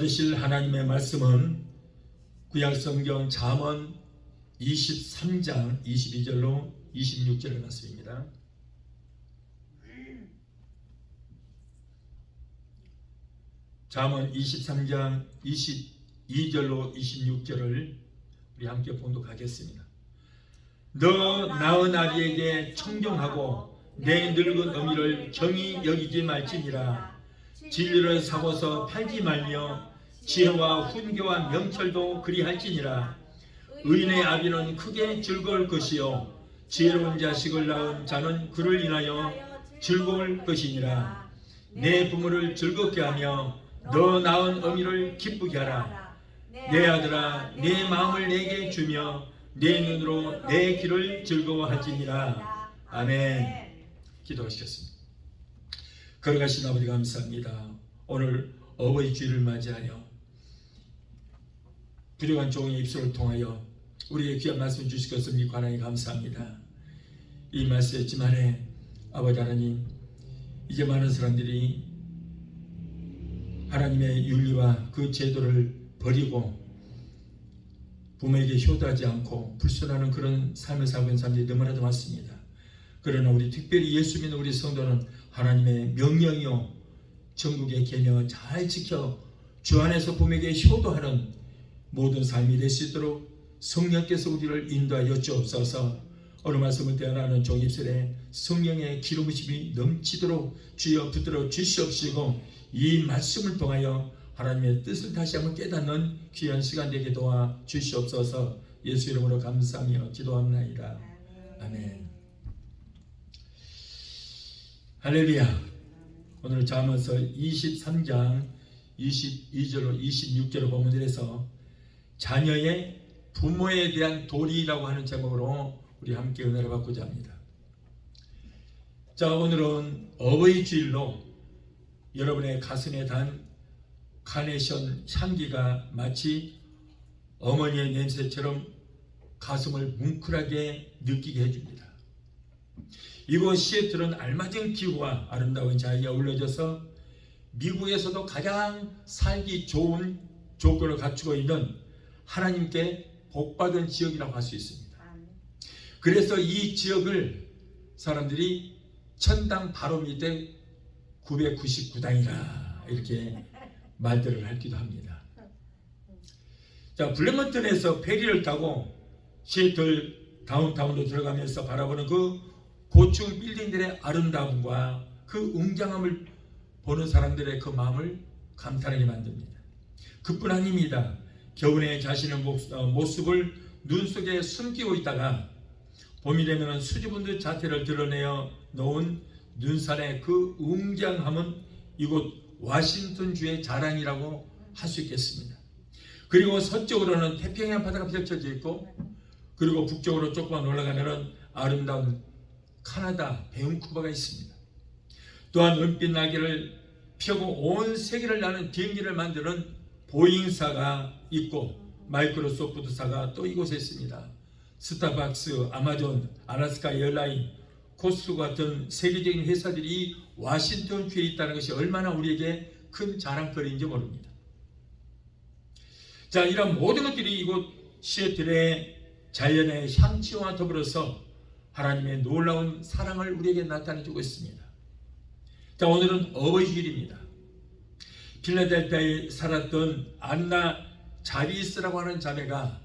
들으실 하나님의 말씀은 구약성경 잠언 23장 22절로 26절의 말씀입니다. 잠언 23장 22절로 26절을 우리 함께 봉독하겠습니다. 너 낳은 아비에게 청종하고 내 늙은 어미를 경히 여기지 말지니라. 진리를 사고서 팔지 말며 지혜와 훈계와 명철도 그리할지니라. 의인의 아비는 크게 즐거울 것이요 지혜로운 자식을 낳은 자는 그를 인하여 즐거울 것이니라. 내 부모를 즐겁게 하며 너 낳은 어미를 기쁘게 하라. 내 아들아 내 마음을 내게 주며 내 눈으로 내 길을 즐거워할지니라. 아멘. 기도하시겠습니다. 걸어가신 아버지 감사합니다. 오늘 어버이 주일을 맞이하여 부족한 종의 입술을 통하여 우리에게 귀한 말씀 주실 것을 믿고 하나님 감사합니다. 이 말씀의 지만에 아버지 하나님, 이제 많은 사람들이 하나님의 윤리와 그 제도를 버리고 부모에게 효도하지 않고 불순하는 그런 삶을 살고 있는 사람들이 너무나도 많습니다. 그러나 우리 특별히 예수 믿는 우리 성도는 하나님의 명령이요 천국의 계명을 잘 지켜 주 안에서 부모에게 효도하는 모든 삶이 될 수 있도록 성령께서 우리를 인도하여 주옵소서. 오늘 말씀을 대하는 종입술에 성령의 기름부심이 넘치도록 주여 붙들어 주시옵시고 이 말씀을 통하여 하나님의 뜻을 다시 한번 깨닫는 귀한 시간 되게 도와 주시옵소서. 예수 이름으로 감사하며 기도합나이다. 아멘. 할렐루야. 오늘 잠언서 23장 22절로 26절을 본문에서 자녀의 부모에 대한 도리라고 하는 제목으로 우리 함께 은혜를 받고자 합니다. 자, 오늘은 어버이 주일로 여러분의 가슴에 단 카네이션 향기가 마치 어머니의 냄새처럼 가슴을 뭉클하게 느끼게 해줍니다. 이곳 시애틀은 알맞은 기후와 아름다운 자연이 어우러져서 미국에서도 가장 살기 좋은 조건을 갖추고 있는 하나님께 복받은 지역이라고 할 수 있습니다. 그래서 이 지역을 사람들이 천당 바로 밑에 999당이라 이렇게 말들을 하기도 합니다. 자, 블레먼턴에서 페리를 타고 시애틀 다운타운으로 들어가면서 바라보는 그 고층 빌딩들의 아름다움과 그 웅장함을 보는 사람들의 그 마음을 감탄하게 만듭니다. 그뿐 아닙니다. 겨우내 자신의 모습을 눈 속에 숨기고 있다가 봄이 되면 수줍은 듯 자태를 드러내어 놓은 눈살의 그 웅장함은 이곳 워싱턴주의 자랑이라고 할 수 있겠습니다. 그리고 서쪽으로는 태평양 바다가 펼쳐져 있고, 그리고 북쪽으로 조금만 올라가면 아름다운 카나다 밴쿠버가 있습니다. 또한 은빛 날개를 펴고 온 세계를 나는 비행기를 만드는 보잉사가 있고 마이크로소프트사가 또 이곳에 있습니다. 스타벅스, 아마존, 아라스카 에어라인, 코스트 같은 세계적인 회사들이 이 워싱턴주에 있다는 것이 얼마나 우리에게 큰 자랑거리인지 모릅니다. 자, 이런 모든 것들이 이곳 시애틀의 자연의 향취와 더불어서 하나님의 놀라운 사랑을 우리에게 나타내주고 있습니다. 자, 오늘은 어버이주일입니다. 필라델피아에 살았던 안나 자비스라고 하는 자매가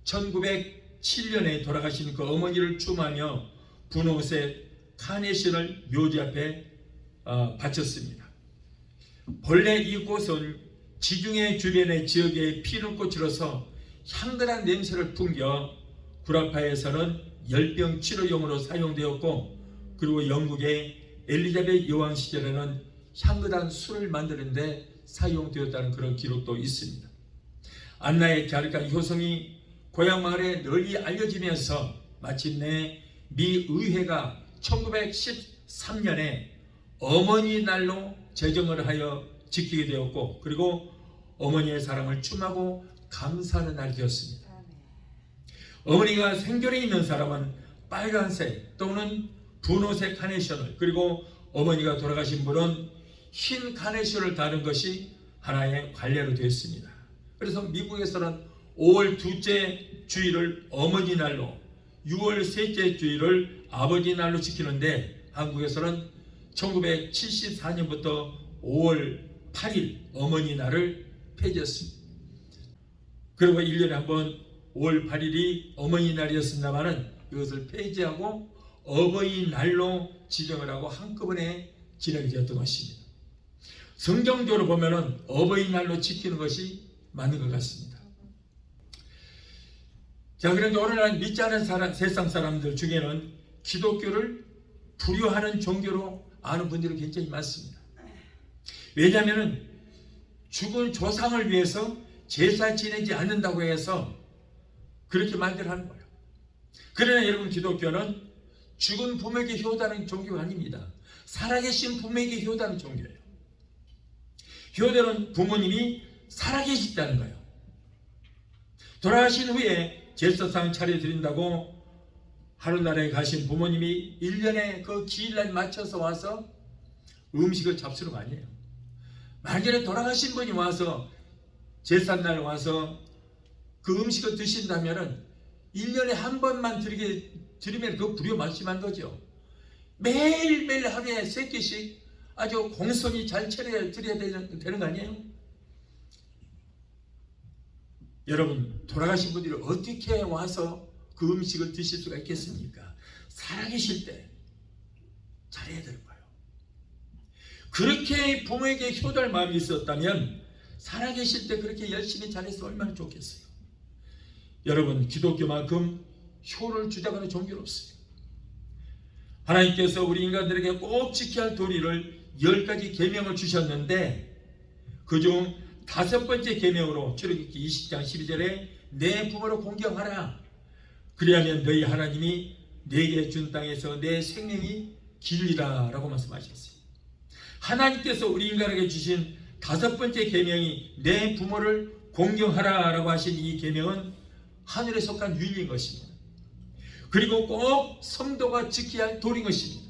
1907년에 돌아가신 그 어머니를 추모하며 분홍색 카네이션을 묘지 앞에 바쳤습니다. 본래 이곳은 지중해 주변의 지역에 피는 꽃으로서 향긋한 냄새를 풍겨 구라파에서는 열병 치료용으로 사용되었고, 그리고 영국의 엘리자베트 여왕 시절에는 향긋한 술을 만드는데 사용되었다는 그런 기록도 있습니다. 안나의 갸륵한 효성이 고향 마을에 널리 알려지면서 마침내 미 의회가 1913년에 어머니 날로 제정을 하여 지키게 되었고, 그리고 어머니의 사랑을 추모하고 감사하는 날이 되었습니다. 어머니가 생존해 있는 사람은 빨간색 또는 분홍색 카네이션을, 그리고 어머니가 돌아가신 분은 흰 카네이션을 다는 것이 하나의 관례로 되었습니다. 그래서 미국에서는 5월 둘째 주일을 어머니날로, 6월 셋째 주일을 아버지날로 지키는데 한국에서는 1974년부터 5월 8일 어머니날을 폐지했습니다. 그리고 1년에 한 번 5월 8일이 어머니날이었습니다마는 이것을 폐지하고 어버이날로 지정을 하고 한꺼번에 진행이 되었던 것입니다. 성경적으로 보면은 어버이날로 지키는 것이 맞는 것 같습니다. 자, 그런데 오늘날 믿지 않은 세상 사람들 중에는 기독교를 불효하는 종교로 아는 분들이 굉장히 많습니다. 왜냐하면 죽은 조상을 위해서 제사 지내지 않는다고 해서 그렇게 말들 하는 거예요. 그러나 여러분, 기독교는 죽은 부모에게 효도하는 종교가 아닙니다. 살아계신 부모에게 효도하는 종교예요. 효도는 부모님이 살아계시다는 거예요. 돌아가신 후에 제사상 차려드린다고 하늘나라에 가신 부모님이 1년에 그 기일날 맞춰서 와서 음식을 잡수는 거 아니에요. 만약에 돌아가신 분이 와서 제삿날 와서 그 음식을 드신다면 1년에 한 번만 드리면 그 불효막심한 거죠. 매일매일 하루에 3끼씩 아주 공손히 잘 차려야 드려야 되는 거 아니에요? 여러분, 돌아가신 분들이 어떻게 와서 그 음식을 드실 수가 있겠습니까? 살아계실 때 잘해야 되는 거예요. 그렇게 부모에게 효도할 마음이 있었다면 살아계실 때 그렇게 열심히 잘해서 얼마나 좋겠어요. 여러분, 기독교만큼 효를 주자고 하는 종교는 없어요. 하나님께서 우리 인간들에게 꼭 지켜야 할 도리를 10가지 계명을 주셨는데 그중 5번째 계명으로 출애굽기 20장 12절에 내 부모를 공경하라. 그리하면 너희 하나님이 내게 준 땅에서 내 생명이 길리라 라고 말씀하셨어요. 하나님께서 우리 인간에게 주신 5번째 계명이 내 부모를 공경하라 라고 하신 이 계명은 하늘에 속한 윤리인 것입니다. 그리고 꼭 성도가 지켜야 할 도리인 것입니다.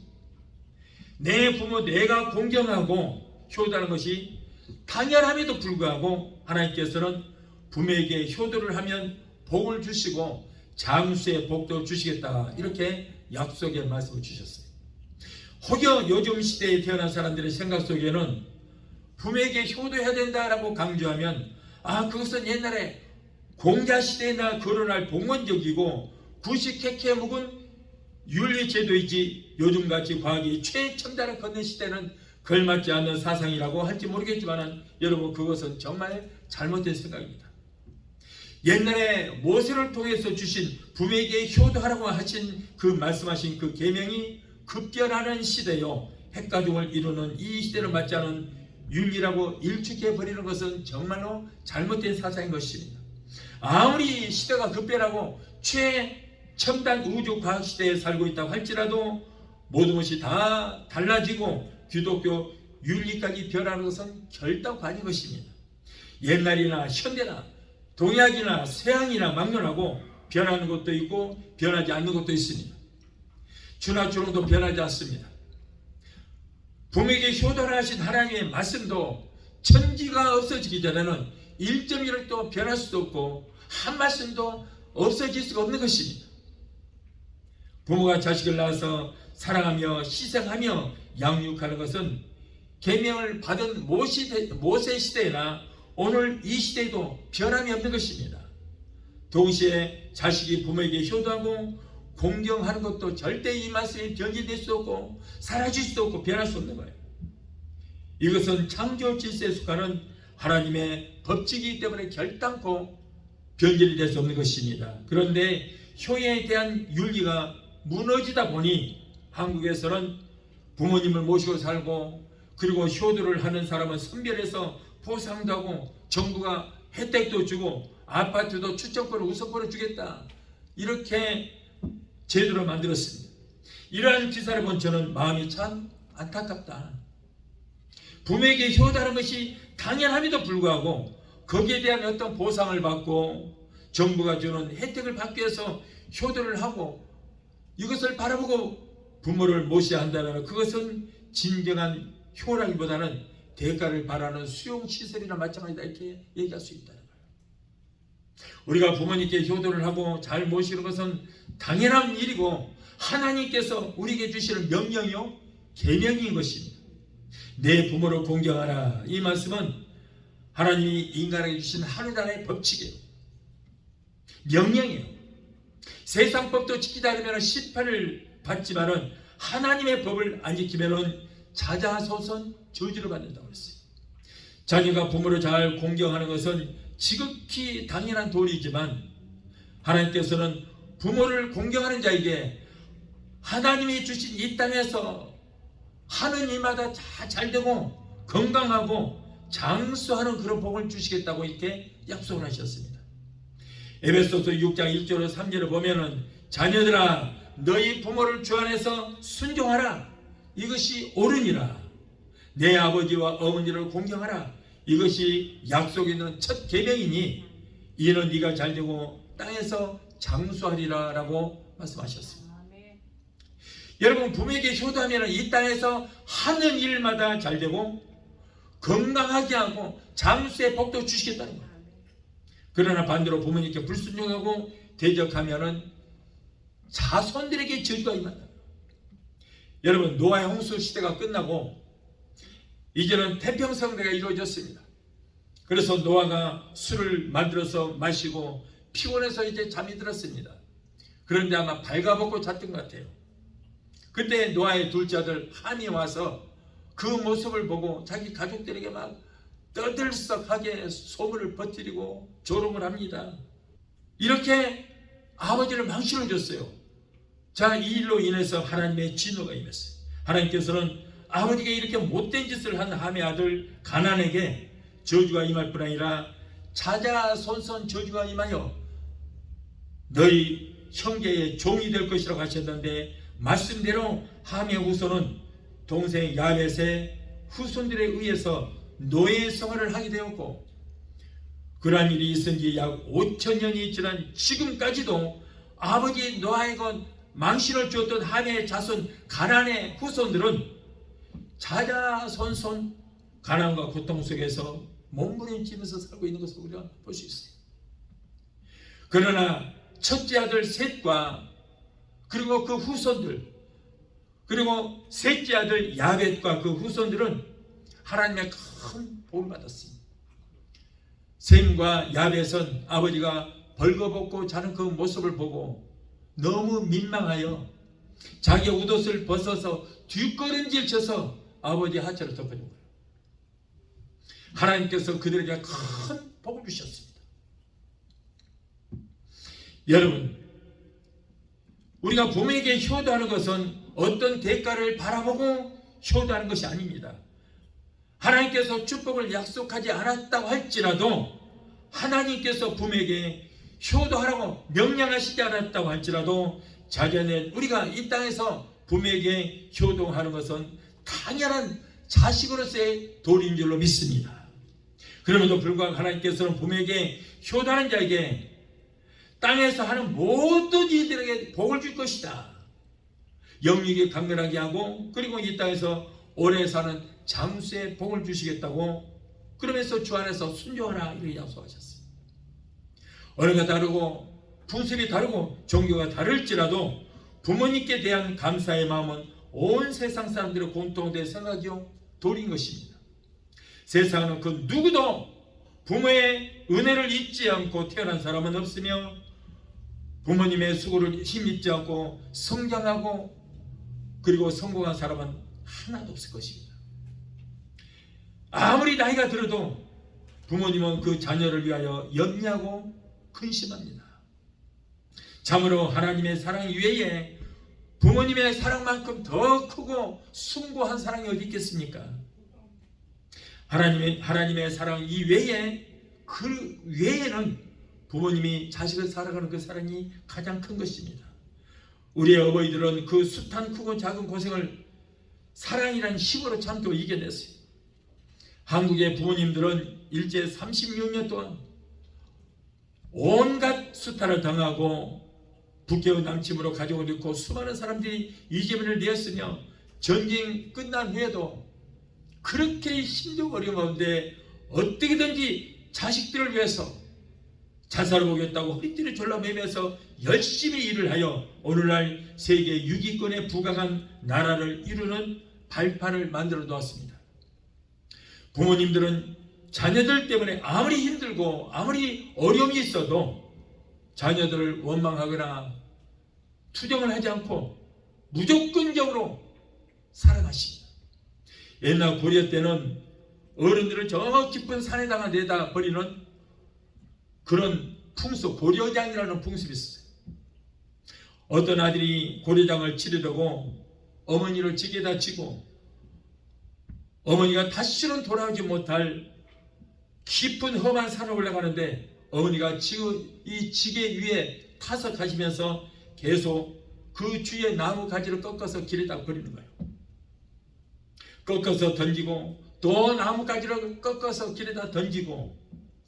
내 부모 내가 공경하고 효도하는 것이 당연함에도 불구하고 하나님께서는 부모에게 효도를 하면 복을 주시고 장수의 복도 주시겠다, 이렇게 약속의 말씀을 주셨어요. 혹여 요즘 시대에 태어난 사람들의 생각 속에는 부모에게 효도해야 된다라고 강조하면 그것은 옛날에 공자시대나 거론할 봉건적이고 구식캐캐 묵은 윤리제도이지 요즘같이 과학이 최첨단을 걷는 시대는 걸맞지 않는 사상이라고 할지 모르겠지만 여러분, 그것은 정말 잘못된 생각입니다. 옛날에 모세를 통해서 주신 부모에게 효도하라고 하신 그 말씀하신 그 계명이 급변하는 시대요, 핵가족을 이루는 이 시대를 맞지 않은 윤리라고 일축해버리는 것은 정말로 잘못된 사상인 것입니다. 아무리 시대가 급변하고 최첨단 우주과학 시대에 살고 있다고 할지라도 모든 것이 다 달라지고 기독교 윤리까지 변하는 것은 결단코 아닌 것입니다. 옛날이나 현대나 동양이나 서양이나 막론하고 변하는 것도 있고 변하지 않는 것도 있습니다. 주나주롱도 변하지 않습니다. 부모에게 효도를 하신 하나님의 말씀도 천지가 없어지기 전에는 1.1도 변할 수도 없고 한 말씀도 없어질 수가 없는 것입니다. 부모가 자식을 낳아서 사랑하며 희생하며 양육하는 것은 계명을 받은 모세 시대나 오늘 이 시대에도 변함이 없는 것입니다. 동시에 자식이 부모에게 효도하고 공경하는 것도 절대 이 말씀이 변질될 수 없고 사라질 수도 없고 변할 수 없는 거예요. 이것은 창조 질서에 속하는 하나님의 법칙이기 때문에 결단코 변질이 될 수 없는 것입니다. 그런데 효에 대한 윤리가 무너지다 보니 한국에서는 부모님을 모시고 살고 그리고 효도를 하는 사람은 선별해서 보상도 하고 정부가 혜택도 주고 아파트도 추첨권을 우선권을 주겠다, 이렇게 제도를 만들었습니다. 이러한 기사를 본 저는 마음이 참 안타깝다. 부모에게 효도하는 것이 당연함에도 불구하고 거기에 대한 어떤 보상을 받고 정부가 주는 혜택을 받기 위해서 효도를 하고 이것을 바라보고 부모를 모셔야 한다면 그것은 진정한 효라기보다는 대가를 바라는 수용시설이나 마찬가지다 이렇게 얘기할 수 있다는 거예요. 우리가 부모님께 효도를 하고 잘 모시는 것은 당연한 일이고 하나님께서 우리에게 주시는 명령이요 계명인 것입니다. 내 부모를 공경하라, 이 말씀은 하나님이 인간에게 주신 하늘나라의 법칙이에요. 명령이에요. 세상 법도 지키지 않으면 심판을 받지만은 하나님의 법을 안 지키면은 자자손손 저주를 받는다고 했어요. 자녀가 부모를 잘 공경하는 것은 지극히 당연한 도리이지만 하나님께서는 부모를 공경하는 자에게 하나님이 주신 이 땅에서 하는 일마다 다 잘되고 건강하고 장수하는 그런 복을 주시겠다고 이렇게 약속을 하셨습니다. 에베소서 6장 1절로 3절을 보면은 자녀들아 너희 부모를 주 안에서 순종하라, 이것이 옳으니라. 내 아버지와 어머니를 공경하라, 이것이 약속 있는 첫 계명이니 이는 네가 잘되고 땅에서 장수하리라 라고 말씀하셨습니다. 여러분, 부모에게 효도하면 이 땅에서 하는 일마다 잘되고 건강하게 하고 장수의 복도 주시겠다는 거예요. 그러나 반대로 부모님께 불순종하고 대적하면은 자손들에게 저주가 임한다. 여러분, 노아의 홍수 시대가 끝나고 이제는 태평성대가 이루어졌습니다. 그래서 노아가 술을 만들어서 마시고 피곤해서 이제 잠이 들었습니다. 그런데 아마 발가벗고 잤던 것 같아요. 그때 노아의 둘째 아들 함이 와서 그 모습을 보고 자기 가족들에게 막 떠들썩하게 소문을 퍼뜨리고 조롱을 합니다. 이렇게 아버지를 망신을 줬어요. 자, 이 일로 인해서 하나님의 진노가 임했어요. 하나님께서는 아버지가 이렇게 못된 짓을 한 함의 아들 가나안에게 저주가 임할 뿐 아니라 자자손손 저주가 임하여 너희 형제의 종이 될 것이라고 하셨는데, 말씀대로 함의 후손은 동생 야벳의 후손들에 의해서 노예 생활을 하게 되었고, 그러한 일이 있은 지 약 5,000년이 지난 지금까지도 아버지 노아에게 망신을 주었던 함의 자손 가나안의 후손들은 자자손손 가난과 고통 속에서 몸부림치면서 살고 있는 것을 우리가 볼 수 있어요. 그러나 첫째 아들 셋과 그리고 그 후손들, 그리고 셋째 아들 야벳과 그 후손들은 하나님의 큰 복을 받았습니다. 셈과 야벳은 아버지가 벌거벗고 자는 그 모습을 보고 너무 민망하여 자기 옷을 벗어서 뒷걸음질 쳐서 아버지 하체를 덮어준 거예요. 하나님께서 그들에게 큰 복을 주셨습니다. 여러분, 우리가 부모에게 효도하는 것은 어떤 대가를 바라보고 효도하는 것이 아닙니다. 하나님께서 축복을 약속하지 않았다고 할지라도, 하나님께서 부모에게 효도하라고 명령하시지 않았다고 할지라도 자녀는 우리가 이 땅에서 부모에게 효도하는 것은 당연한 자식으로서의 도리인 줄로 믿습니다. 그럼에도 불구하고 하나님께서는 부모에게 효도하는 자에게 땅에서 하는 모든 이들에게 복을 줄 것이다. 영육이 강건하게 하고 그리고 이 땅에서 오래 사는 장수의 복을 주시겠다고, 그러면서 주 안에서 순종하라 이렇게 약속하셨어요. 언어가 다르고 분습이 다르고 종교가 다를지라도 부모님께 대한 감사의 마음은 온 세상 사람들의 공통된 생각이요 도리인 것입니다. 세상은 그 누구도 부모의 은혜를 잊지 않고 태어난 사람은 없으며 부모님의 수고를 힘입지 않고 성장하고 그리고 성공한 사람은 하나도 없을 것입니다. 아무리 나이가 들어도 부모님은 그 자녀를 위하여 염려하고 근심합니다. 참으로 하나님의 사랑 외에 부모님의 사랑만큼 더 크고 숭고한 사랑이 어디 있겠습니까? 하나님의 사랑 이외에 그 외에는 부모님이 자식을 사랑하는 그 사랑이 가장 큰 것입니다. 우리의 어머니들은 그 숱한 크고 작은 고생을 사랑이라는 힘으로 참고 이겨냈어요. 한국의 부모님들은 일제 36년 동안 온갖 수탈을 당하고 북괴의 남침으로 가족을 잃고 수많은 사람들이 이재민을 내었으며 전쟁 끝난 후에도 그렇게 힘들고 어려운 가운데 어떻게든지 자식들을 위해서 자살을 보겠다고 허리띠를 졸라매면서 열심히 일을 하여 오늘날 세계 6위권에 부강한 나라를 이루는 발판을 만들어 놓았습니다. 부모님들은 자녀들 때문에 아무리 힘들고 아무리 어려움이 있어도 자녀들을 원망하거나 투정을 하지 않고 무조건적으로 사랑하십니다. 옛날 고려 때는 어른들을 저 깊은 산에다가 내다 버리는 그런 풍습, 고려장이라는 풍습이 있어요. 어떤 아들이 고려장을 치르려고 어머니를 지게다 치고 어머니가 다시는 돌아오지 못할 깊은 험한 산을 올라가는데 어머니가 이 지게 위에 타서 가시면서 계속 그 주위에 나무 가지를 꺾어서 길에다 버리는 거예요. 꺾어서 던지고 또 나무 가지를 꺾어서 길에다 던지고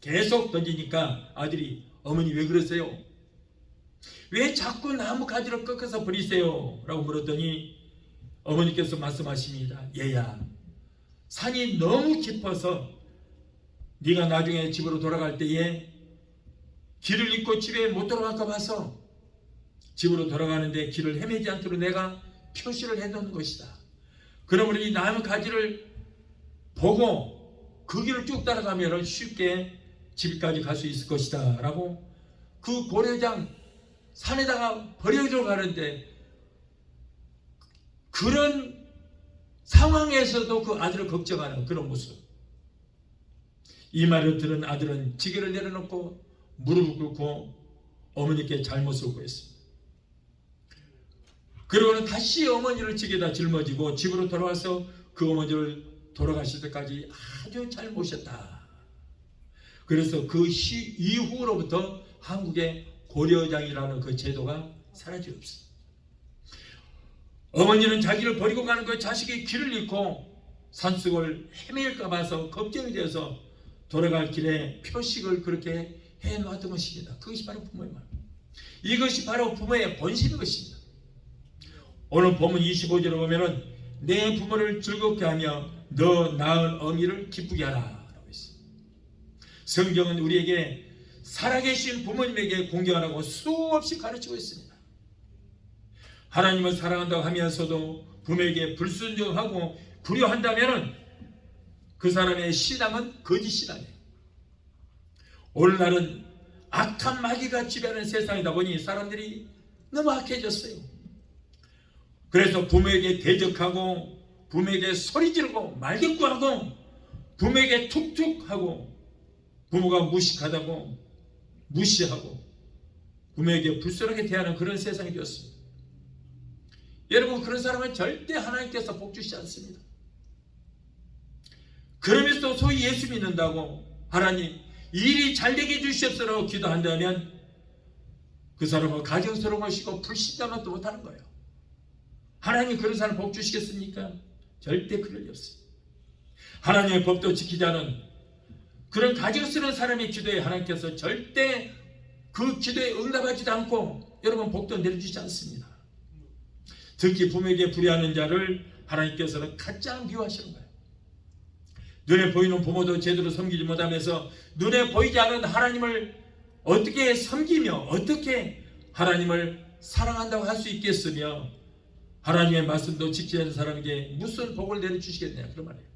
계속 던지니까 아들이 어머니 왜 그러세요? 왜 자꾸 나무 가지를 꺾어서 버리세요? 라고 물었더니 어머니께서 말씀하십니다. 얘야, 산이 너무 깊어서 네가 나중에 집으로 돌아갈 때에 길을 잃고 집에 못 돌아갈까 봐서 집으로 돌아가는데 길을 헤매지 않도록 내가 표시를 해놓는 것이다. 그러므로 이 나무 가지를 보고 그 길을 쭉 따라가면 쉽게 집까지 갈 수 있을 것이다 라고 그 고려장 산에다가 버려져 가는데 그런 상황에서도 그 아들을 걱정하는 그런 모습. 이 말을 들은 아들은 지게를 내려놓고 무릎을 꿇고 어머니께 잘못을 구했습니다. 그러고는 다시 어머니를 지게다 짊어지고 집으로 돌아와서 그 어머니를 돌아가실 때까지 아주 잘 모셨다. 그래서 그 이후로부터 한국의 고려장이라는 그 제도가 사라졌습니다. 어머니는 자기를 버리고 가는 그 자식이 길을 잃고 산속을 헤매일까 봐서 걱정이 되어서 돌아갈 길에 표식을 그렇게 해놓았던 것입니다. 그것이 바로 부모의 말. 이것이 바로 부모의 본심인 것입니다. 오늘 본문 25절에 보면은 내 부모를 즐겁게 하며 너 낳은 어미를 기쁘게 하라 라고 했습니다. 성경은 우리에게 살아계신 부모님에게 공경하라고 수없이 가르치고 있습니다. 하나님을 사랑한다고 하면서도 부모에게 불순종하고 불효한다면 그 사람의 신앙은 거짓 신앙이에요. 오늘날은 악한 마귀가 지배하는 세상이다 보니 사람들이 너무 악해졌어요. 그래서 부모에게 대적하고 부모에게 소리 지르고 말대꾸하고 부모에게 툭툭하고 부모가 무식하다고 무시하고 부모에게 불순하게 대하는 그런 세상이 되었습니다. 여러분, 그런 사람은 절대 하나님께서 복 주시지 않습니다. 그러면서 소위 예수 믿는다고 하나님 일이 잘되게 해주시옵소서 기도한다면 그 사람은 가정스러운 것이고 불신자만도 못하는 거예요. 하나님 그런 사람 복 주시겠습니까? 절대 그럴 리 없습니다. 하나님의 법도 지키지 않은 그런 가정스러운 사람의 기도에 하나님께서 절대 그 기도에 응답하지도 않고 여러분 복도 내려주지 않습니다. 특히 부모에게 불의하는 자를 하나님께서는 가장 미워하시는 거예요. 눈에 보이는 부모도 제대로 섬기지 못하면서 눈에 보이지 않은 하나님을 어떻게 섬기며 어떻게 하나님을 사랑한다고 할 수 있겠으며 하나님의 말씀도 지키지 않는 사람에게 무슨 복을 내려주시겠냐 그런 말이에요.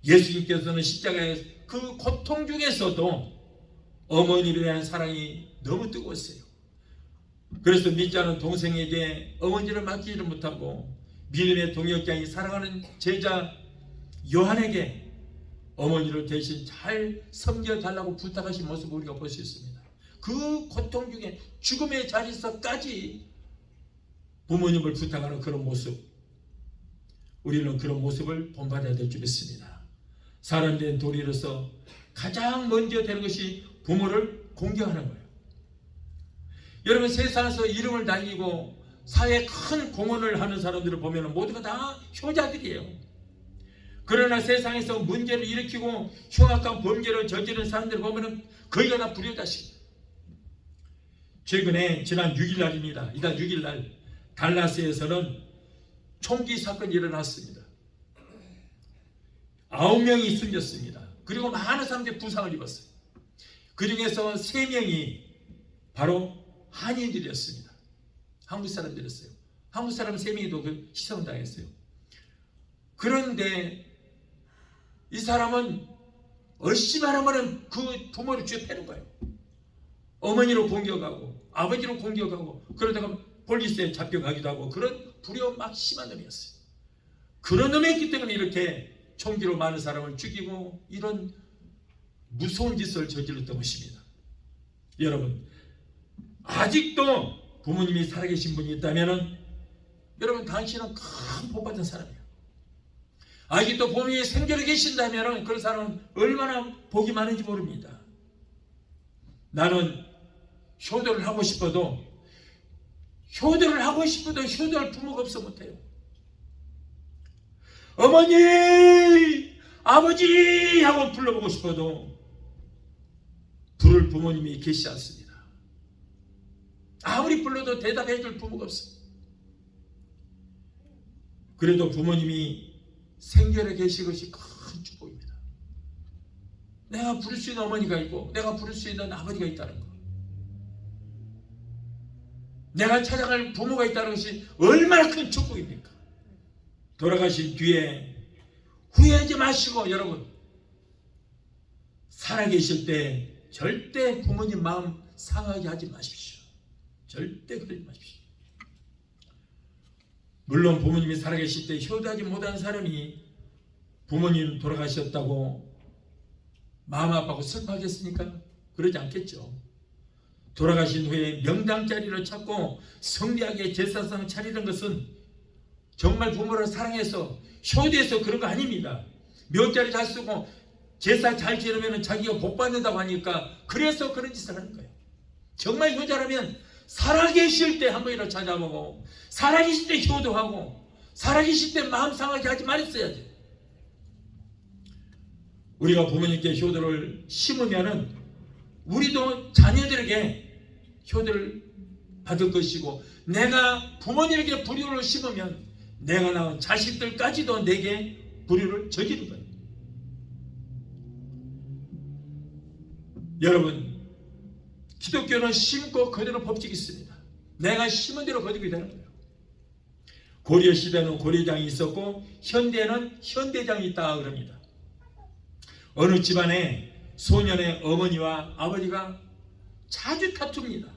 예수님께서는 십자가의 그 고통 중에서도 어머니에 대한 사랑이 너무 뜨거웠어요. 그래서 믿지 않은 동생에게 어머니를 맡기지를 못하고 믿음의 동역자인 사랑하는 제자 요한에게 어머니를 대신 잘 섬겨달라고 부탁하신 모습을 우리가 볼 수 있습니다. 그 고통 중에 죽음의 자리에서까지 부모님을 부탁하는 그런 모습, 우리는 그런 모습을 본받아야 될 줄 믿습니다. 사람된 도리로서 가장 먼저 되는 것이 부모를 공경하는 거예요. 여러분, 세상에서 이름을 날리고 사회에 큰 공헌을 하는 사람들을 보면 모두가 다 효자들이에요. 그러나 세상에서 문제를 일으키고 흉악한 범죄를 저지른 사람들을 보면 거의가 다 불효자식입니다. 최근에 지난 6일날입니다. 이달 6일날 달라스에서는 총기 사건이 일어났습니다. 9명이 숨졌습니다. 그리고 많은 사람들이 부상을 입었어요. 그 중에서 3명이 바로 한인들이었습니다. 한국 사람들이었어요. 한국 사람 3명이도 그 희생을 당했어요. 그런데 이 사람은 얼씨말하면 그 부모를 죄 패는 거예요. 어머니로 공격하고 아버지로 공격하고 그러다가 폴리스에 잡혀가기도 하고 그런 불효막심한 놈이었어요. 그런 놈이었기 때문에 이렇게 총기로 많은 사람을 죽이고 이런 무서운 짓을 저질렀던 것입니다. 여러분, 아직도 부모님이 살아계신 분이 있다면 여러분, 당신은 큰 복 받은 사람이에요. 아직도 부모님이 생존해 계신다면 그런 사람은 얼마나 복이 많은지 모릅니다. 나는 효도를 하고 싶어도 효도할 부모가 없어 못해요. 어머니, 아버지 하고 불러보고 싶어도 부를 부모님이 계시지 않습니다. 아무리 불러도 대답해 줄 부모가 없어요. 그래도 부모님이 생전에 계신 것이 큰 축복입니다. 내가 부를 수 있는 어머니가 있고 내가 부를 수 있는 아버지가 있다는 것, 내가 찾아갈 부모가 있다는 것이 얼마나 큰 축복입니까? 돌아가신 뒤에 후회하지 마시고 여러분, 살아계실 때 절대 부모님 마음 상하게 하지 마십시오. 절대 그러지 마십시오. 물론 부모님이 살아계실 때 효도하지 못한 사람이 부모님 돌아가셨다고 마음 아파하고 슬퍼하겠습니까? 그러지 않겠죠. 돌아가신 후에 명당 자리를 찾고 성리하게 제사상 차리는 것은 정말 부모를 사랑해서 효도해서 그런 거 아닙니다. 명자리 잘 쓰고 제사 잘 지내면 자기가 복 받는다고 하니까 그래서 그런 짓을 하는 거예요. 정말 효자라면 살아계실 때 한 번이라도 찾아보고 살아계실 때 효도하고 살아계실 때 마음 상하게 하지 말았어야지. 우리가 부모님께 효도를 심으면은 우리도 자녀들에게 효도를 받을 것이고, 내가 부모님에게 불효를 심으면 내가 낳은 자식들까지도 내게 불효를 저지른 거예요. 여러분, 기독교는 심고 거두는 법칙이 있습니다. 내가 심은 대로 거두게 되는 거예요. 고려 시대는 고려장이 있었고 현대는 현대장이 있다 그럽니다. 어느 집안에 소년의 어머니와 아버지가 자주 다툽니다.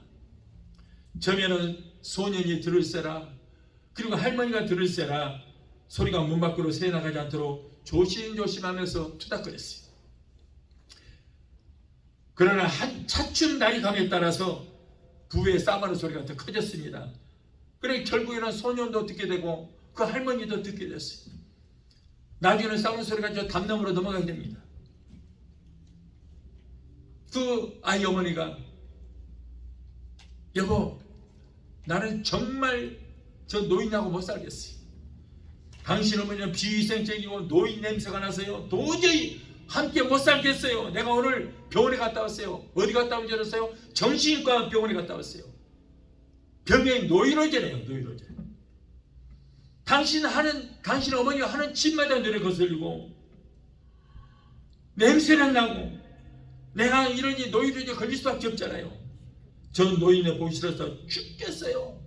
저면은 소년이 들을세라, 그리고 할머니가 들을세라 소리가 문 밖으로 새나가지 않도록 조심조심하면서 투닥거렸어요. 그러나 차츰 날이 감에 따라서 부부의 싸우는 소리가 더 커졌습니다. 그래 결국에는 소년도 듣게 되고 그 할머니도 듣게 됐어요. 나중에는 싸우는 소리가 저 담너머로 넘어가게 됩니다. 그 아이 어머니가, 여보, 나는 정말 저 노인하고 못 살겠어요. 당신 어머니는 비위생적이고 노인 냄새가 나서요 도저히 함께 못 살겠어요. 내가 오늘 병원에 갔다 왔어요. 어디 갔다 온 줄 알았어요? 정신과 병원에 갔다 왔어요. 병명이 노이로제네요. 노이로제. 당신 어머니가 하는 집마다 눈에 거슬리고 냄새는 나고 내가 이러니 노이로제 걸릴 수밖에 없잖아요. 전 노인네 보기 싫어서 죽겠어요.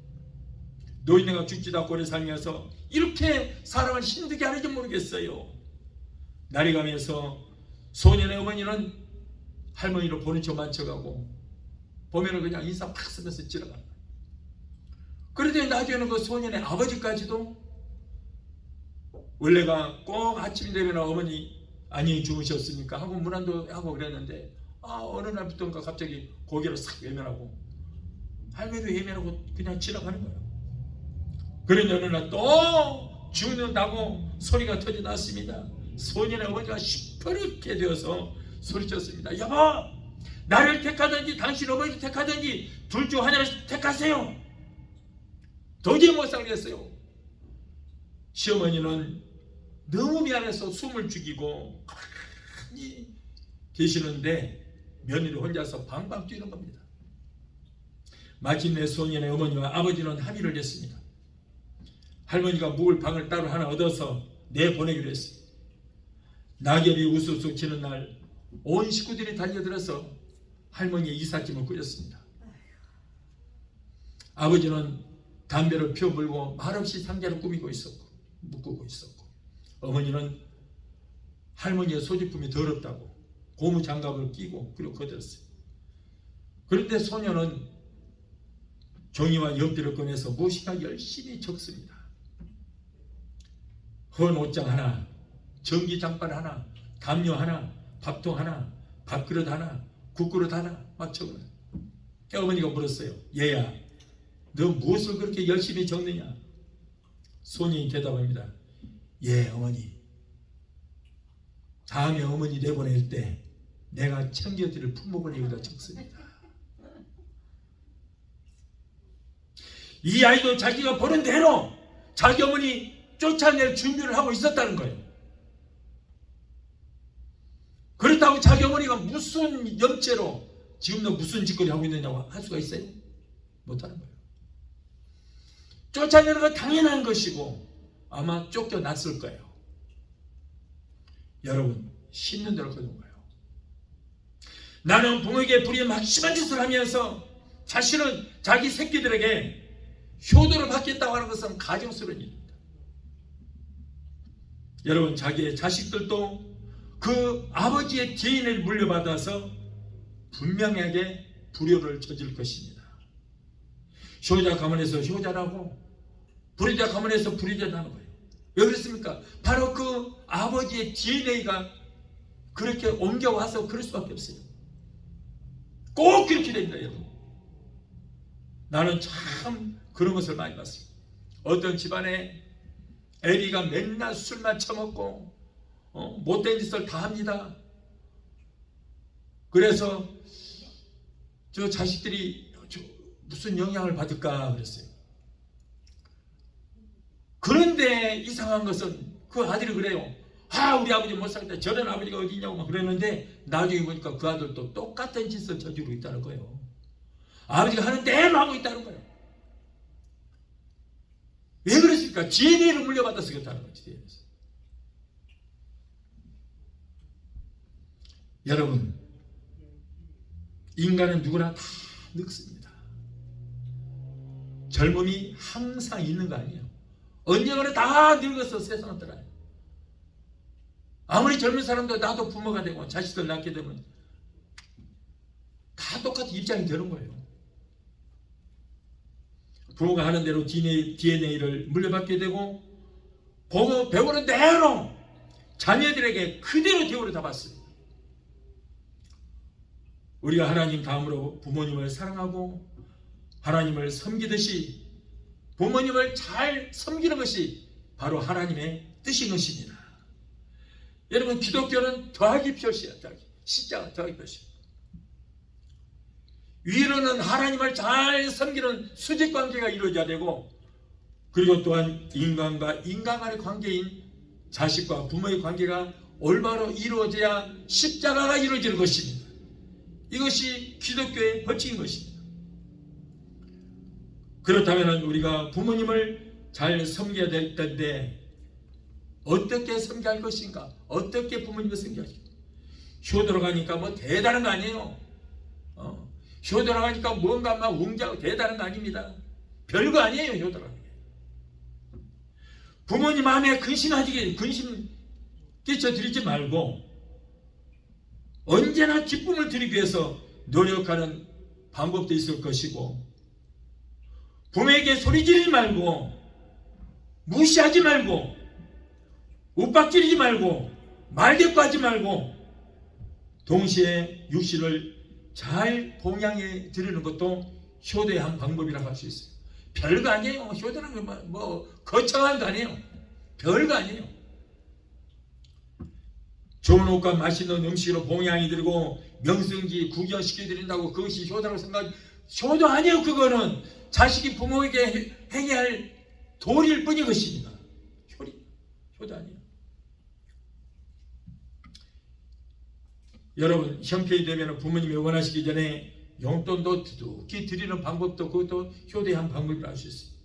노인네가 죽지도 않고 오래 살면서 이렇게 사람을 힘들게 하는지 모르겠어요. 날이 가면서 소년의 어머니는 할머니로 보는 척 만져가고 보면은 그냥 인사 팍 쓰면서 지나가는 거예요. 그런데 나중에는 그 소년의 아버지까지도 원래가 꼭 아침이 되면 어머니 안녕히 주무셨으니까 하고 문안도 하고 그랬는데 어느 날부터인가 갑자기 고개를 싹 외면하고 할머니도 외면하고 그냥 지나가는 거예요. 그런데 어느 날 또 죽는다고 소리가 터져나왔습니다. 소년의 어머니가 시퍼렇게 되어서 소리쳤습니다. 여보, 나를 택하든지 당신 어머니를 택하든지 둘 중 하나를 택하세요. 도저히 못 살겠어요. 시어머니는 너무 미안해서 숨을 죽이고 가만히 계시는데 며느리 혼자서 방방 뛰는 겁니다. 마침내 소년의 어머니와 아버지는 합의를 했습니다. 할머니가 묵을 방을 따로 하나 얻어서 내보내기로 했어요. 낙엽이 우수수 치는 날 온 식구들이 달려들어서 할머니의 이삿짐을 꾸렸습니다. 아버지는 담배를 피워 물고 말없이 상자를 꾸미고 있었고 묶고 있었고, 어머니는 할머니의 소지품이 더럽다고 고무 장갑을 끼고 그리고 거들었어요. 그런데 소녀는 종이와 연필을 꺼내서 무엇인가 열심히 적습니다. 헌 옷장 하나, 전기장판 하나, 담요 하나, 밥통 하나, 밥그릇 하나, 국그릇 하나 막 적어요. 어머니가 물었어요. 얘야, 너 무엇을 그렇게 열심히 적느냐? 소년이 대답합니다. 예, 어머니. 다음에 어머니 내보낼 때 내가 챙겨드릴 품목을 여기다 적습니다. 이 아이도 자기가 보는 대로 자기 어머니 쫓아낼 준비를 하고 있었다는 거예요. 그렇다고 자기 어머니가 무슨 염체로 지금도 무슨 짓거리 하고 있느냐고 할 수가 있어요? 못하는 거예요. 쫓아내는 건 당연한 것이고 아마 쫓겨났을 거예요. 여러분, 심는 대로 거둔 거예요. 나는 부모에게 불의의 막심한 짓을 하면서 자신은 자기 새끼들에게 효도를 받겠다고 하는 것은 가증스러운 일입니다. 여러분, 자기의 자식들도 그 아버지의 DNA를 물려받아서 분명하게 불효를 저질 것입니다. 효자 가문에서 효자라고, 불효자 가문에서 불효자라는 거예요. 왜 그렇습니까? 바로 그 아버지의 DNA가 그렇게 옮겨와서 그럴 수밖에 없어요. 꼭 그렇게 됩니다, 여러분. 나는 참 그런 것을 많이 봤어요. 어떤 집안에 애리가 맨날 술만 처먹고 못된 짓을 다 합니다. 그래서 저 자식들이 무슨 영향을 받을까 그랬어요. 그런데 이상한 것은 그 아들이 그래요. 우리 아버지 못 살겠다. 저런 아버지가 어디 있냐고 막 그랬는데 나중에 보니까 그 아들도 똑같은 짓을 저지르고 있다는 거예요. 아버지가 하는 대로 하고 있다는 거예요. 왜 그랬을까? DNA를 물려받아서 그렇다는 거지. 여러분, 인간은 누구나 다 늙습니다. 젊음이 항상 있는 거 아니에요. 언젠가는 다 늙어서 세상을 떠나요. 아무리 젊은 사람도 나도 부모가 되고 자식들 낳게 되면 다 똑같은 입장이 되는 거예요. 부모가 하는 대로 DNA를 물려받게 되고 보고 배우는 대로 자녀들에게 그대로 대우를 다 받습니다. 우리가 하나님 다음으로 부모님을 사랑하고 하나님을 섬기듯이 부모님을 잘 섬기는 것이 바로 하나님의 뜻인 것입니다. 여러분, 기독교는 더하기 표시야. 십자가 더하기 표시. 위로는 하나님을 잘 섬기는 수직관계가 이루어져야 되고, 그리고 또한 인간과 인간 간의 관계인 자식과 부모의 관계가 올바로 이루어져야 십자가가 이루어지는 것입니다. 이것이 기독교의 법칙인 것입니다. 그렇다면 우리가 부모님을 잘 섬겨야 될 텐데 어떻게 섬겨야 할 것인가? 어떻게 부모님을 섬겨야 할까? 효도로 가니까 뭐 대단한 거 아니에요. 효도로 가니까 뭔가 막 웅장하고 대단한 거 아닙니다. 별거 아니에요, 효도로 가는 게. 부모님 마음에 근심 끼쳐드리지 말고 언제나 기쁨을 드리기 위해서 노력하는 방법도 있을 것이고, 부모에게 소리 지르지 말고 무시하지 말고 윽박지르지 말고 말대꾸하지 말고 동시에 육신을 잘 봉양해 드리는 것도 효도의 한 방법이라고 할 수 있어요. 별거 아니에요. 효도는 뭐 거창한 거 아니에요. 별거 아니에요. 좋은 옷과 맛있는 음식으로 봉양해 드리고 명승지 구경시켜 드린다고 그것이 효도라고 생각하지, 효도 아니에요. 그거는 자식이 부모에게 행해야 할 도리일 뿐인 것입니다. 효도 아니에요. 여러분, 형편이 되면 부모님이 원하시기 전에 용돈도 두둑히 드리는 방법도 그것도 효도의 한 방법이라 할 수 있습니다.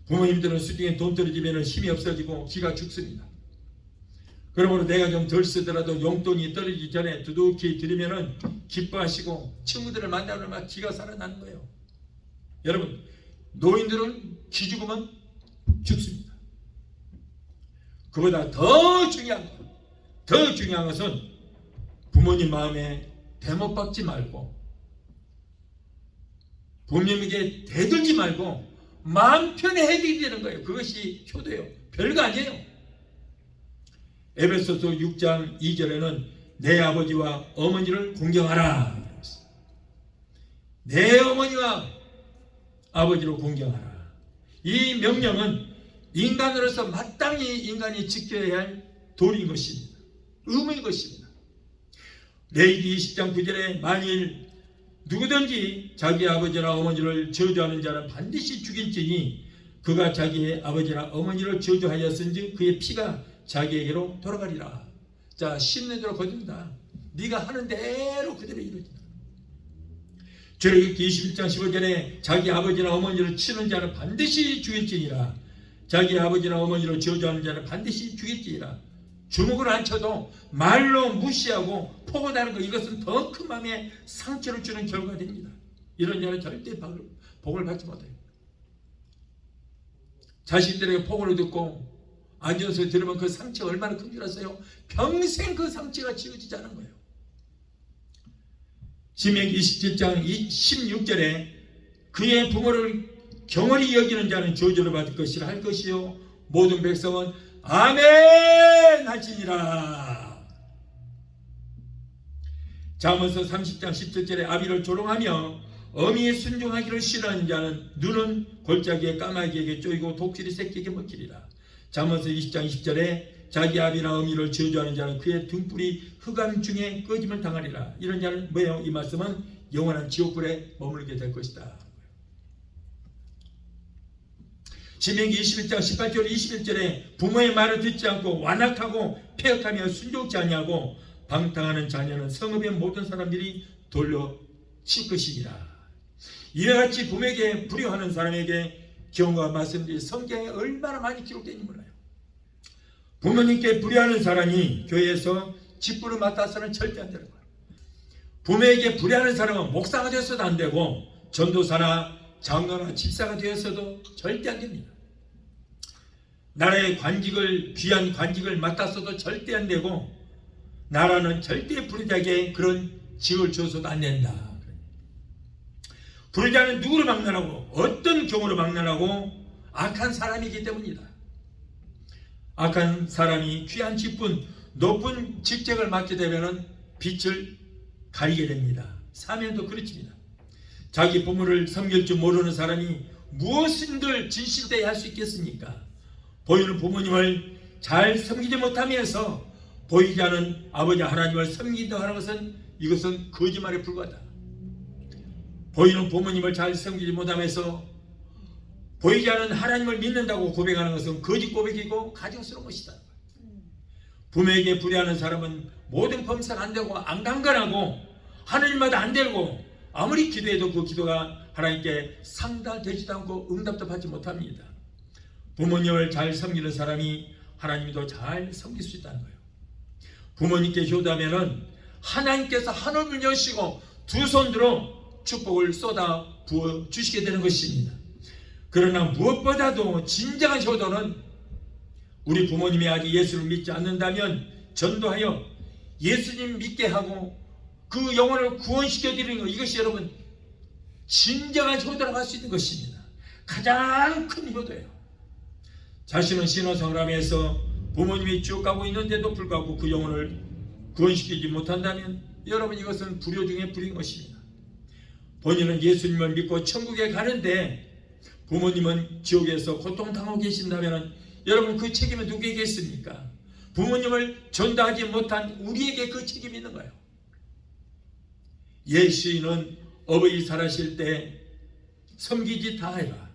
부모님들은 수중에 돈 떨어지면 힘이 없어지고 기가 죽습니다. 그러므로 내가 좀 덜 쓰더라도 용돈이 떨어지기 전에 두둑히 드리면은 기뻐하시고 친구들을 만나면 막 기가 살아나는 거예요. 여러분, 노인들은 기죽으면 죽습니다. 그보다 더 중요한 것은 부모님 마음에 대못박지 말고 부모님에게 대들지 말고 마음 편히 해드리야 되는 거예요. 그것이 효도예요. 별거 아니에요. 에베소서 6장 2절에는 내 아버지와 어머니를 공경하라. 내 어머니와 아버지를 공경하라. 이 명령은 인간으로서 마땅히 인간이 지켜야 할 도리인 것입니다. 의무인 것입니다. 레위기 20장 9절에 만일 누구든지 자기 아버지나 어머니를 저주하는 자는 반드시 죽일지니 그가 자기의 아버지나 어머니를 저주하였은지 그의 피가 자기에게로 돌아가리라. 자, 심는 대로 거둔다. 네가 하는 대로 그대로 이루어진다. 출애굽기 21장 15절에 자기 아버지나 어머니를 치는 자는 반드시 죽일지니라. 자기 아버지나 어머니를 저주하는 자는 반드시 죽일지니라. 주먹을 안 쳐도 말로 무시하고 포고다는 것, 이것은 더 큰 마음에 상처를 주는 결과가 됩니다. 이런 자는 절대 복을 받지 못해요. 자식들에게 포고를 듣고 안전소리 들으면 그 상처가 얼마나 큰 줄 아세요? 평생 그 상처가 지워지지 않은 거예요. 신명기 27장 16절에 그의 부모를 경홀히 여기는 자는 저주를 받을 것이라 할 것이요 모든 백성은 아멘 할지니라. 잠언서 30장 17절에 아비를 조롱하며 어미에 순종하기를 싫어하는 자는 눈은 골짜기에 까마귀에게 쪼이고 독수리 새끼에게 먹히리라. 잠언서 20장 20절에 자기 아비나 어미를 저주하는 자는 그의 등불이 흑암 중에 꺼짐을 당하리라. 이런 자는 뭐예요? 이 말씀은 영원한 지옥불에 머물게 될 것이다. 신명기 21장 18절 21절에 부모의 말을 듣지 않고 완악하고 폐역하며 순종치 아니하고 방탕하는 자녀는 성읍의 모든 사람들이 돌려칠 것이니라. 이와 같이 부모에게 불효하는 사람에게 경우가 말씀드린 성경에 얼마나 많이 기록되는지 몰라요. 부모님께 불효하는 사람이 교회에서 직분을 맡아서는 절대 안 되는 거예요. 부모에게 불효하는 사람은 목사가 되어서도 안 되고 전도사나 장로나 집사가 되어서도 절대 안 됩니다. 나라의 관직을, 귀한 관직을 맡았어도 절대 안 되고 나라는 절대 불효자에게 그런 직을 줘서도 안 된다. 불효자는 누구를 막론하고 어떤 경우로 막론하고 악한 사람이기 때문이다. 악한 사람이 귀한 직분, 높은 직책을 맡게 되면 빛을 가리게 됩니다. 사면도 그렇습니다. 자기 부모를 섬길 줄 모르는 사람이 무엇인들 진실되게 할 수 있겠습니까? 보이는 부모님을 잘 섬기지 못하면서 보이지 않은 아버지 하나님을 섬긴다고 하는 것은 이것은 거짓말에 불과하다. 보이는 부모님을 잘 섬기지 못하면서 보이지 않은 하나님을 믿는다고 고백하는 것은 거짓 고백이고 가증스러운 것이다. 부모에게 불의하는 사람은 모든 범사가 안 되고 안 강건하고 하늘마다 안 되고 아무리 기도해도 그 기도가 하나님께 상달되지도 않고 응답도 받지 못합니다. 부모님을 잘 섬기는 사람이 하나님도 잘 섬길 수 있다는 거예요. 부모님께 효도하면은 하나님께서 하늘을 여시고 두 손으로 축복을 쏟아 부어 주시게 되는 것입니다. 그러나 무엇보다도 진정한 효도는 우리 부모님이 아직 예수를 믿지 않는다면 전도하여 예수님 믿게 하고 그 영혼을 구원시켜 드리는 것, 이것이 여러분 진정한 효도라고 할 수 있는 것입니다. 가장 큰 효도예요. 자신은 신앙생활하면서 부모님이 지옥 가고 있는데도 불구하고 그 영혼을 구원시키지 못한다면 여러분 이것은 불효 중에 불인 것입니다. 본인은 예수님을 믿고 천국에 가는데 부모님은 지옥에서 고통당하고 계신다면 여러분 그 책임은 누구에게 있습니까? 부모님을 전도하지 못한 우리에게 그 책임이 있는 거예요. 예수인은 어버이 살아실 때 섬기지 다해라.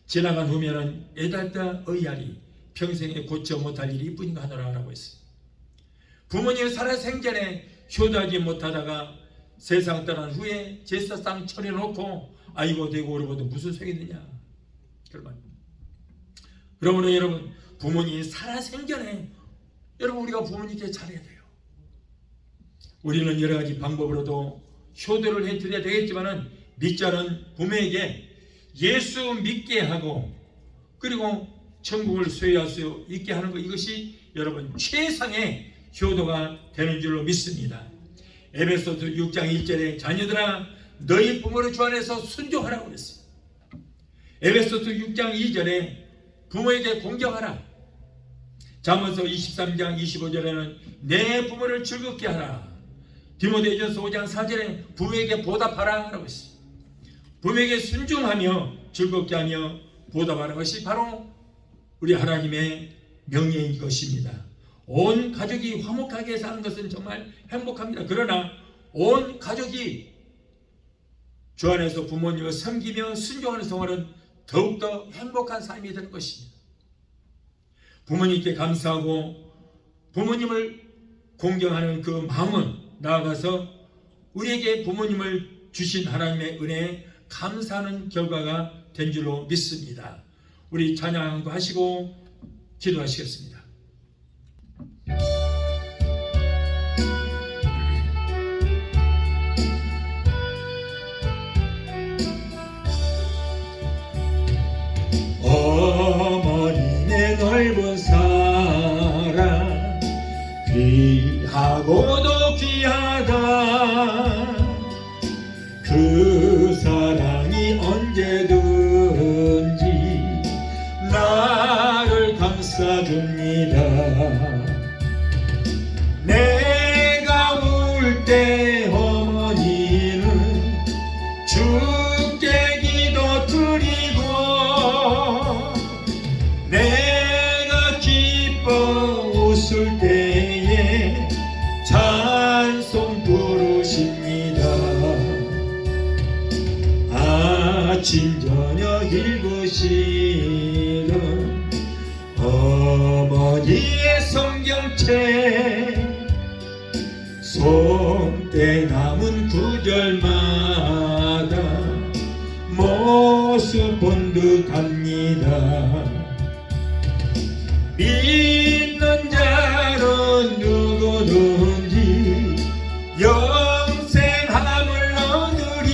지나간 후면은 애달다 의아리 평생에 고쳐 못할 일이 이뿐인가 하노라 라고 했어요. 부모님 살아 생전에 효도하지 못하다가 세상 떠난 후에 제사상 차려놓고 아이고 되고 오르고도 무슨 소용이 있느냐. 그러므로 여러분 부모님이 살아 생전에 여러분, 우리가 부모님께 잘해야 돼요. 우리는 여러 가지 방법으로도 효도를 해드려야 되겠지만은 믿지 않은 부모에게 예수 믿게 하고 그리고 천국을 소유할 수 있게 하는 것, 이것이 여러분 최상의 효도가 되는 줄로 믿습니다. 에베소서 6장 1절에 자녀들아 너희 부모를 주 안에서 순종하라고 그랬어요. 에베소서 6장 2절에 부모에게 공경하라. 잠언서 23장 25절에는 내 부모를 즐겁게 하라. 디모데전서 5장 4절에 부모에게 보답하라 라고 했어요. 부모에게 순종하며 즐겁게 하며 보답하는 것이 바로 우리 하나님의 명예인 것입니다. 온 가족이 화목하게 사는 것은 정말 행복합니다. 그러나 온 가족이 주 안에서 부모님을 섬기며 순종하는 생활은 더욱더 행복한 삶이 되는 것입니다. 부모님께 감사하고 부모님을 공경하는 그 마음은 나아가서 우리에게 부모님을 주신 하나님의 은혜에 감사하는 결과가 된 줄로 믿습니다. 우리 찬양도 하시고 기도하시겠습니다. 어머니의 넓은 사랑 귀하고도 귀하다. 그 사랑이 언제든지 나를 감싸줍니다. 내가 울 때 어머니는 주께 기도드리고 내가 기뻐 웃을 때에 찬송 부르십니다. 아침 저녁 읽으시던 어머니의 성경책 손때 남은 구절마다 모습 본 듯합니다. 믿는 자는 누구든지 영생함을 얻으리.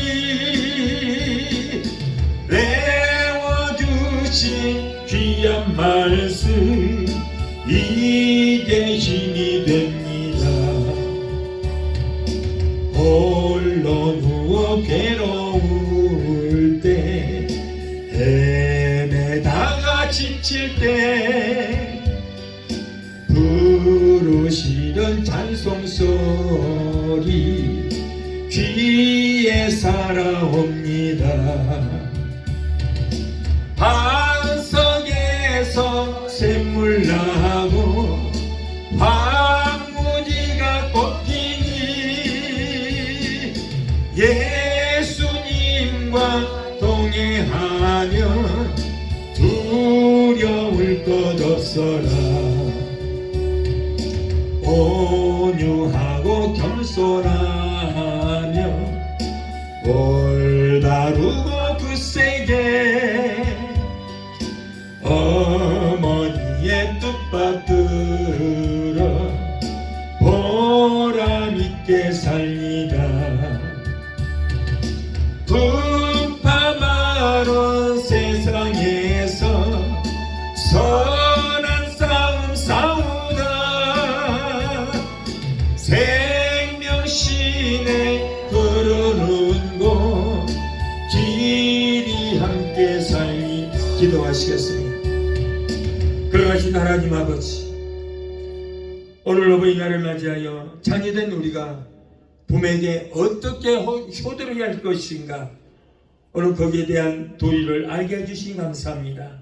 외워주신 귀한 말씀 이제 힘이 됩니다. 홀로 누워 괴로울 때 헤매다가 지칠 때 부르시던 찬송소리 귀에 살아옵니다. 반석에서 샘물 나고 황무지가 꽃피니 예수님과 동행하면 두려울 것 없어라. 온유하고 겸손하며 올바르고 굳세게 어머니의 뜻받들어 보람있게 살리다. 분파 많은 세상에서 선한 싸움 싸우다 생명신에 흐르는 곳 길이 함께 살리. 기도하시겠습니다. 그러하신 하나님 아버지, 오늘 어버이날을 맞이하여 자녀된 우리가 부모에게 어떻게 효도를 해야 할 것인가, 오늘 거기에 대한 도리를 알게 해주시니 감사합니다.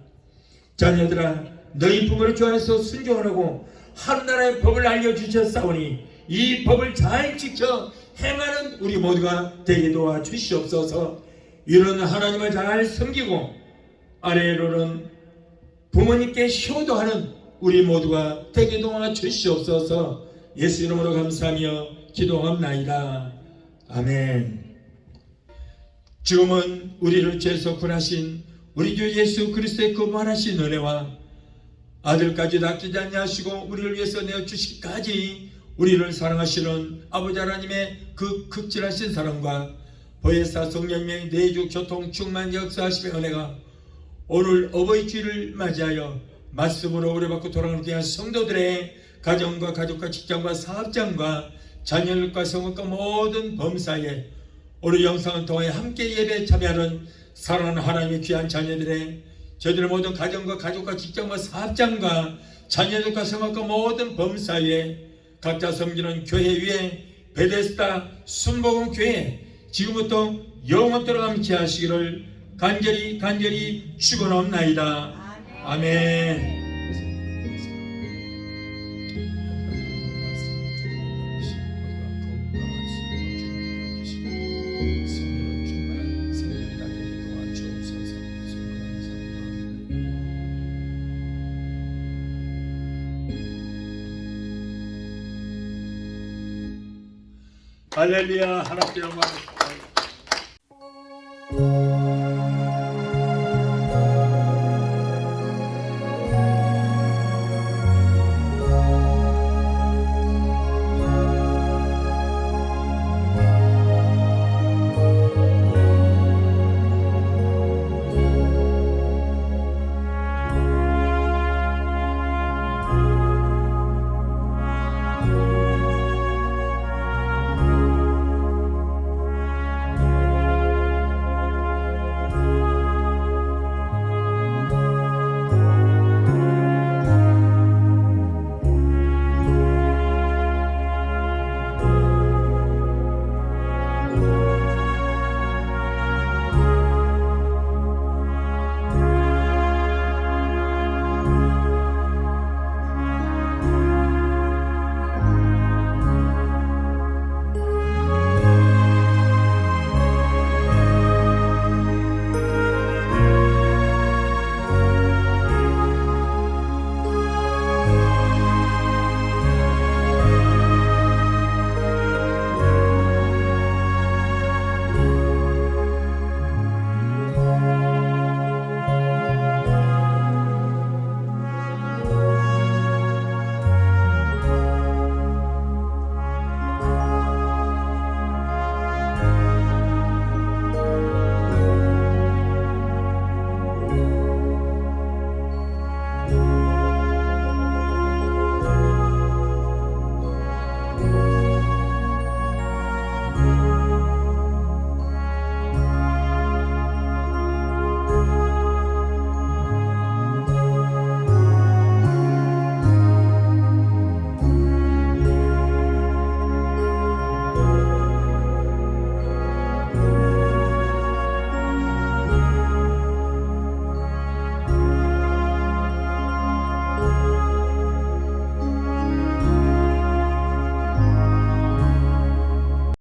자녀들아 너희 부모를 주 안에서 순종하라고 하루나라의 법을 알려주셨사오니 이 법을 잘 지켜 행하는 우리 모두가 되게 도와주시옵소서. 이런 하나님을 잘 섬기고 아래로는 부모님께 효도하는 우리 모두가 되게 도와주시옵소서. 예수 이름으로 감사하며 기도합나이다. 아멘. 지금은 우리를 죄에서 구하신 우리 주 예수 그리스도의 그 무한하신 은혜와 아들까지도 아끼지 아니하시고 우리를 위해서 내어주시기까지 우리를 사랑하시는 아버지 하나님의 그 극진하신 사랑과 보혜사 성령님의 내주 교통 충만 역사하심의 은혜가 오늘 어버이 주일을 맞이하여 말씀으로 우려받고 돌아가는 귀한 성도들의 가정과 가족과 직장과 사업장과 자녀들과 성업과 모든 범사에 우리 영상을 통해 함께 예배에 참여하는 사랑하는 하나님의 귀한 자녀들의 저희들의 모든 가정과 가족과 직장과 사업장과 자녀들과 성업과 모든 범사에 각자 섬기는 교회 위에 베데스다 순복음 교회 지금부터 영원토록 함께 하시기를 간절히 축원합나이다. 아멘. 할렐루야. 하나님께 영광.